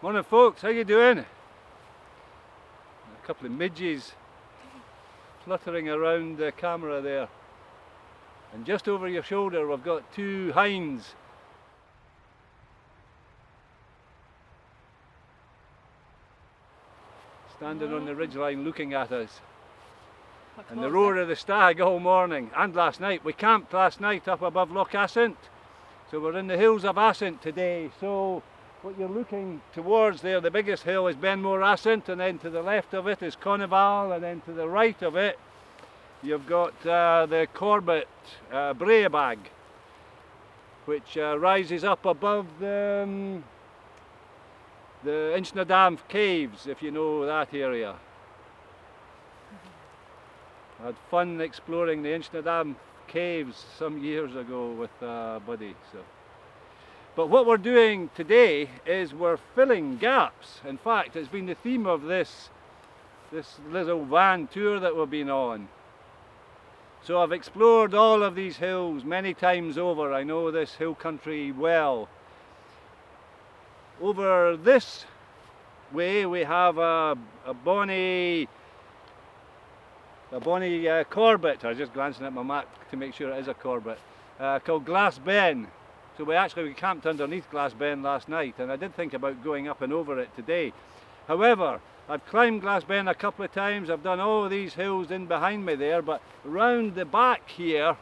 Morning folks, how you doing? A couple of midges fluttering around the camera there. And just over your shoulder we've got two hinds. Standing on the ridgeline looking at us. And the roar of the stag all morning and last night. We camped last night up above Loch Assynt. So we're in the hills of Assynt today. So what you're looking towards there, the biggest hill is Benmore Assynt, and then to the left of it is Conneval, and then to the right of it you've got the Corbett Breabag, which rises up above the Inchnadam caves, if you know that area. I had fun exploring the Inchnadam caves some years ago with a buddy. But what we're doing today is we're filling gaps. In fact, it's been the theme of this little van tour that we've been on. So I've explored all of these hills many times over. I know this hill country well. Over this way we have a bonny Corbett. I was just glancing at my map to make sure it is a Corbett, called Glass Ben. So we camped underneath Glass Ben last night, and I did think about going up and over it today. However, I've climbed Glass Ben a couple of times. I've done all these hills in behind me there, but round the back here,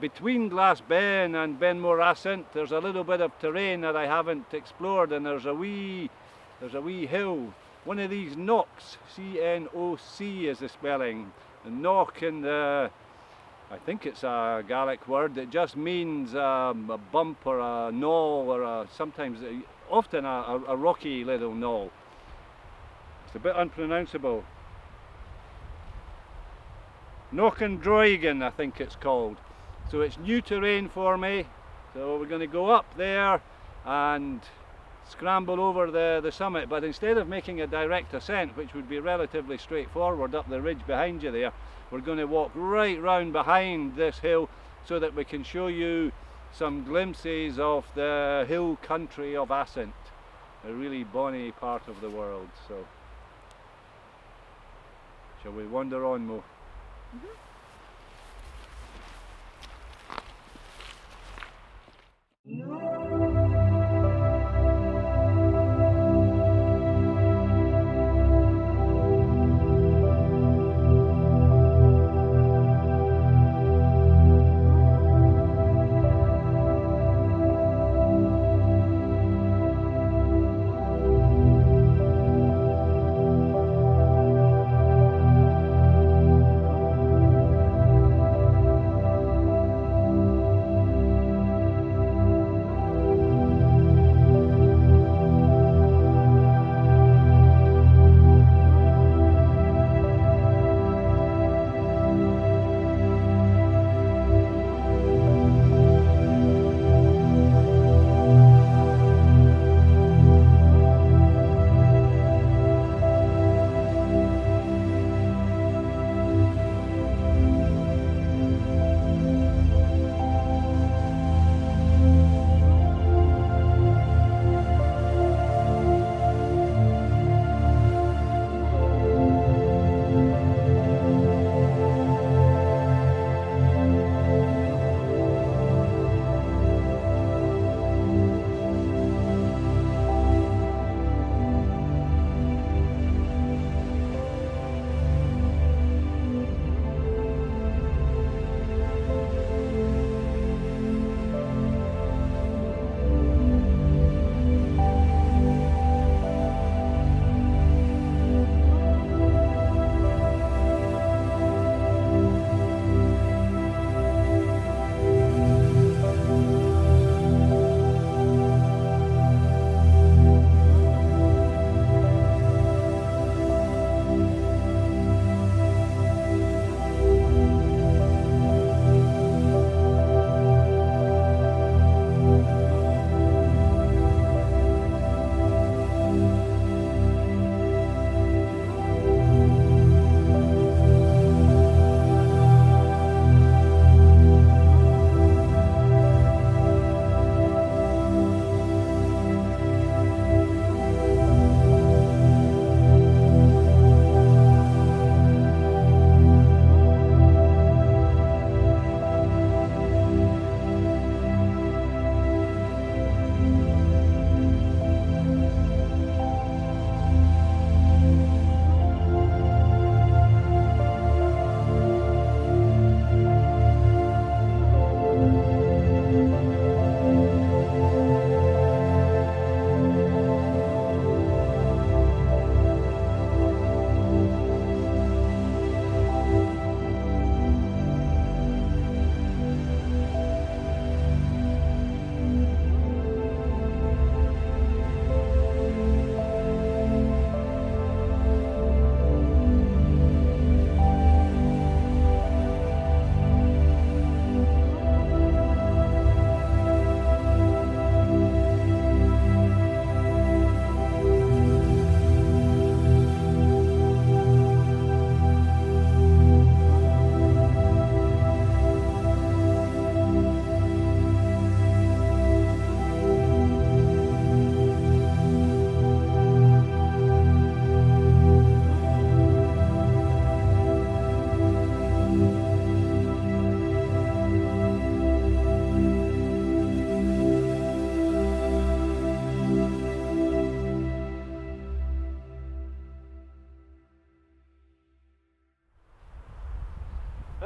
between Glass Ben and Benmore Assynt, there's a little bit of terrain that I haven't explored, and there's a wee hill. One of these knocks, C-N-O-C is the spelling. The knock in the, I think it's a Gaelic word. It just means a bump or a knoll, or often a rocky little knoll. It's a bit unpronounceable. Knockandroigan, I think it's called. So it's new terrain for me. So we're going to go up there and scramble over the summit, but instead of making a direct ascent, which would be relatively straightforward up the ridge behind you there, we're going to walk right round behind this hill so that we can show you some glimpses of the hill country of Assynt, a really bonny part of the world. So shall we wander on, Mo? Mm-hmm.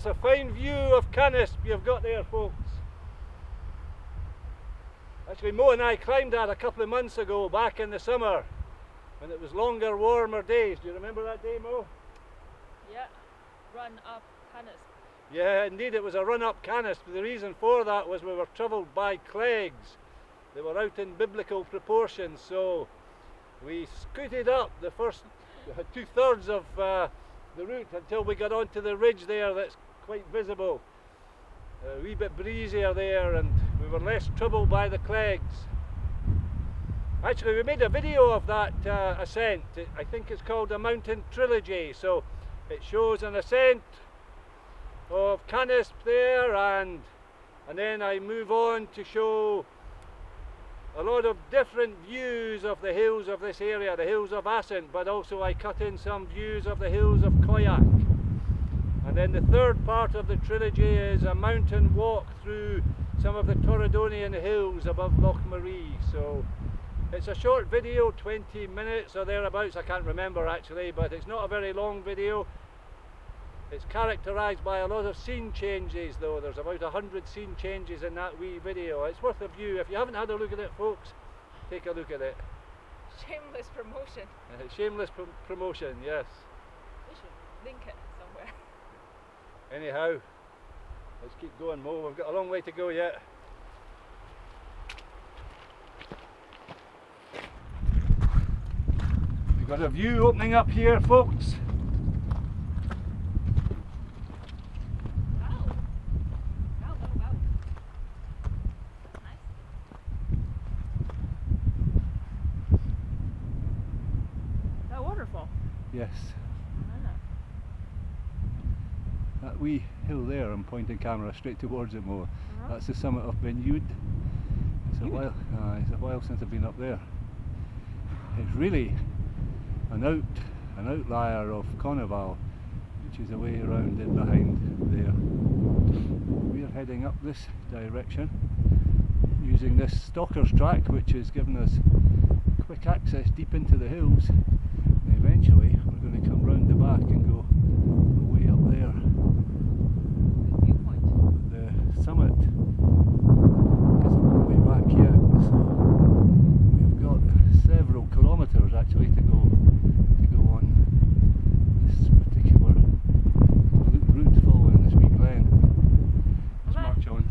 That's a fine view of Canisp you've got there, folks. Actually, Mo and I climbed that a couple of months ago, back in the summer, when it was longer, warmer days. Do you remember that day, Mo? Yeah, run up Canisp. Yeah, indeed, it was a run up Canisp. The reason for that was we were troubled by clegs. They were out in biblical proportions, so we scooted up the first 2/3 of the route until we got onto the ridge there that's quite visible. A wee bit breezier there, and we were less troubled by the clegs. Actually, we made a video of that ascent. I think it's called a mountain trilogy, so it shows an ascent of Canisp there, and then I move on to show a lot of different views of the hills of this area, the hills of Ascent, but also I cut in some views of the hills of Koyak. And then the third part of the trilogy is a mountain walk through some of the Torridonian hills above Loch Marie. So it's a short video, 20 minutes or thereabouts, I can't remember actually, but it's not a very long video. It's characterised by a lot of scene changes though. There's about 100 scene changes in that wee video. It's worth a view. If you haven't had a look at it, folks, take a look at it. Shameless promotion. Shameless promotion, yes. We should link it somewhere. Anyhow, let's keep going, Mo. We've got a long way to go yet. We've got a view opening up here, folks. Yes. That wee hill there, I'm pointing camera straight towards it, Mo. That's the summit of Ben Yud. It's a while since I've been up there. It's really an outlier of Conneval, which is away around it behind there. We're heading up this direction using this Stalker's track, which has given us quick access deep into the hills. Eventually we're going to come round the back and go way up there. The summit isn't all the way back yet, so we've got several kilometres actually to go on this particular route following this wee glen. Let's march on.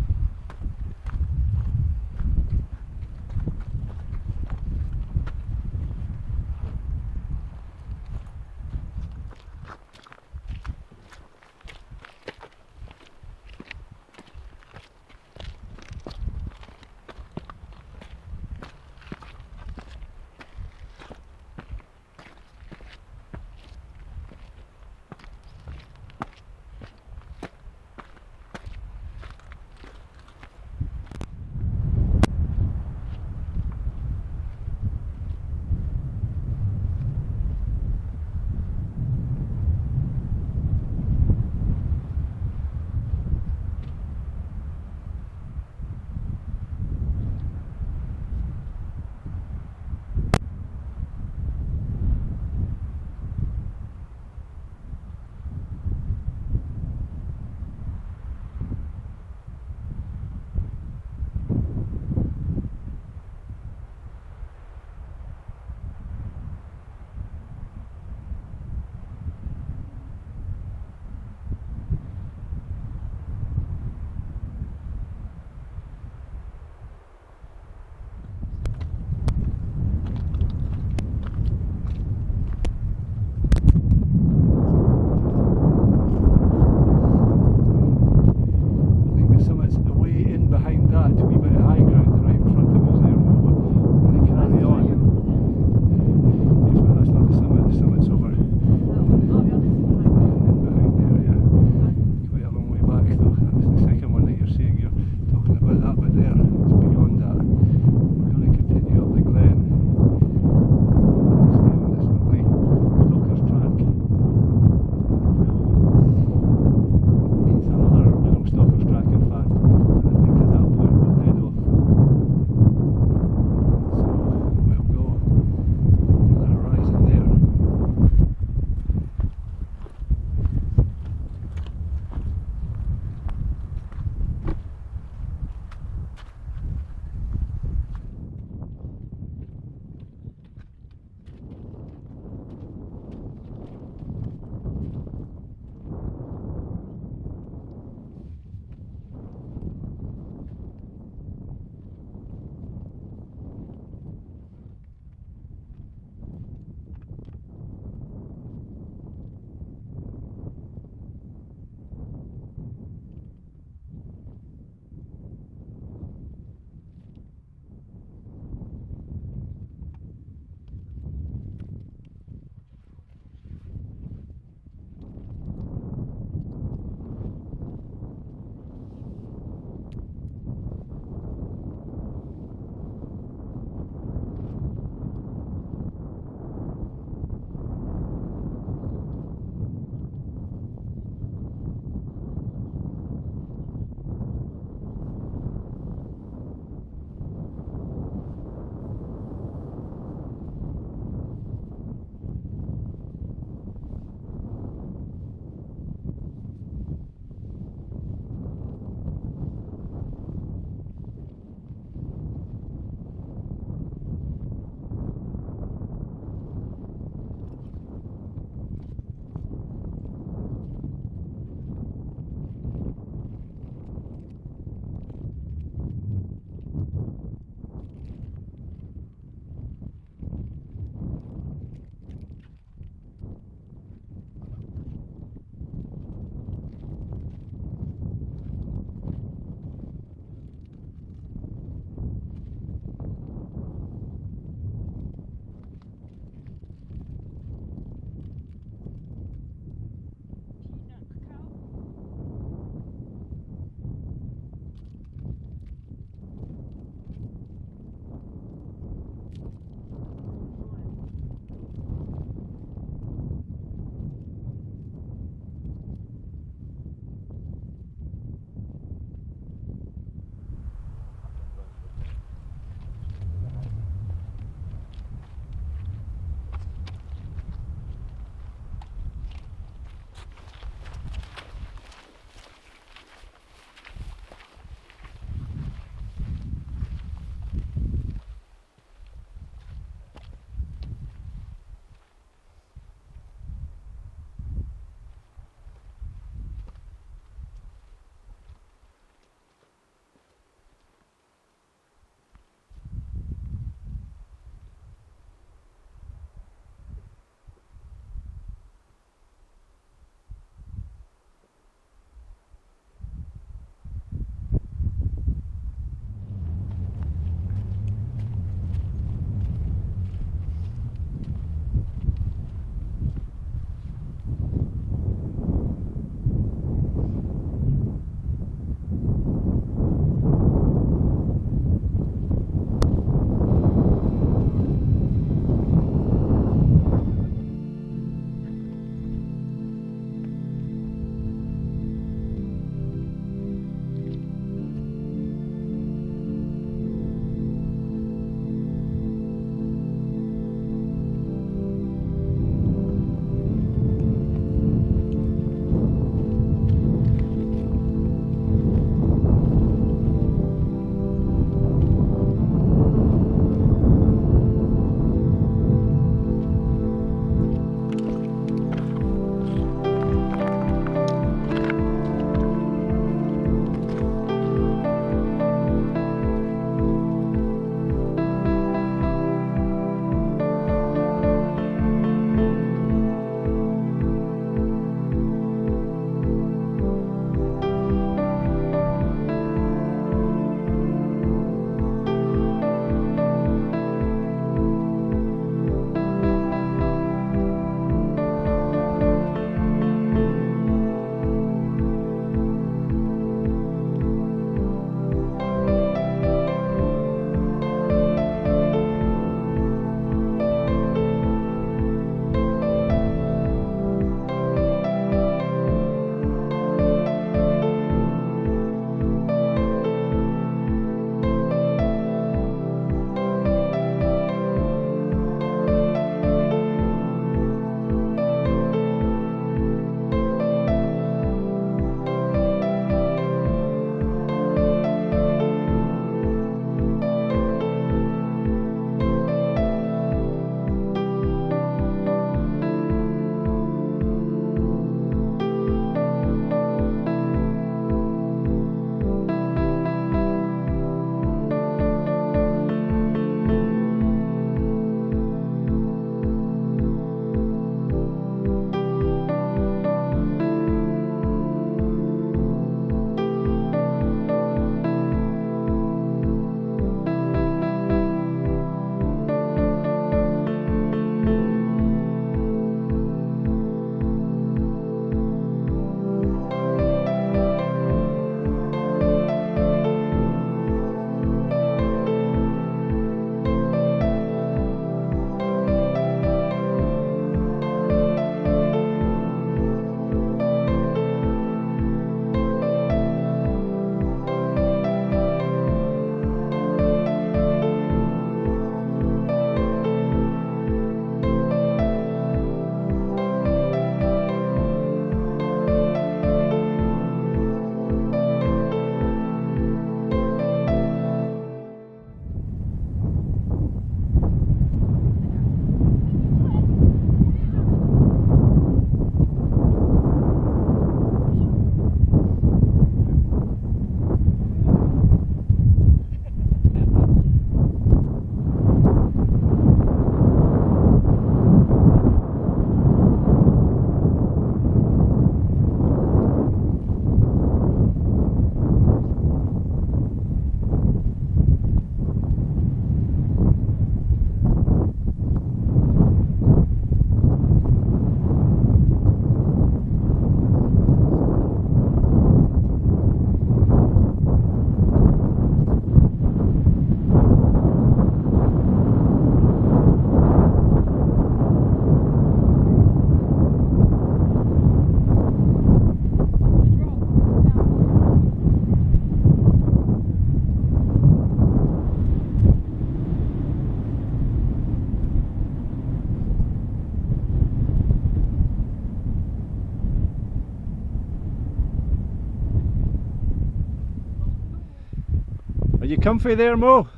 you comfy there, Mo?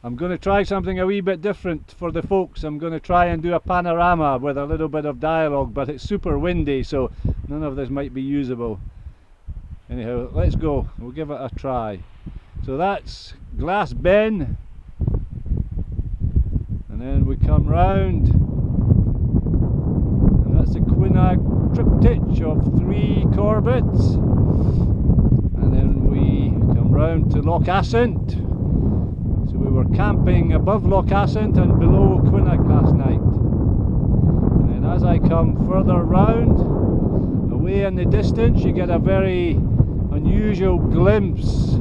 I'm going to try something a wee bit different for the folks. I'm going to try and do a panorama with a little bit of dialogue, but it's super windy, so none of this might be usable. Anyhow, let's go. We'll give it a try. So that's Glass Ben, and then we come round, and that's the Quinag triptych of 3 Corbetts, and then we come round to Loch Assynt. So we were camping above Loch Assynt and below Quinag last night, and then as I come further round, away in the distance, you get a very unusual glimpse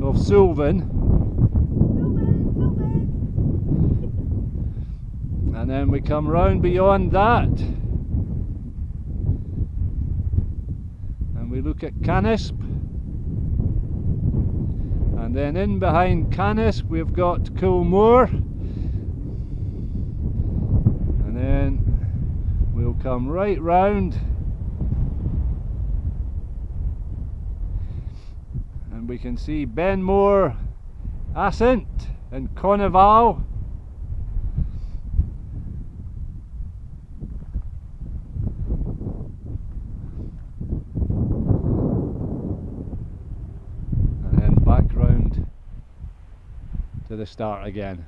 of Sylvan. And then we come round beyond that and we look at Canisp, and then in behind Canisp we've got Coolmore, and then we'll come right round and we can see Benmore, Assynt and Conneval. And then back round to the start again.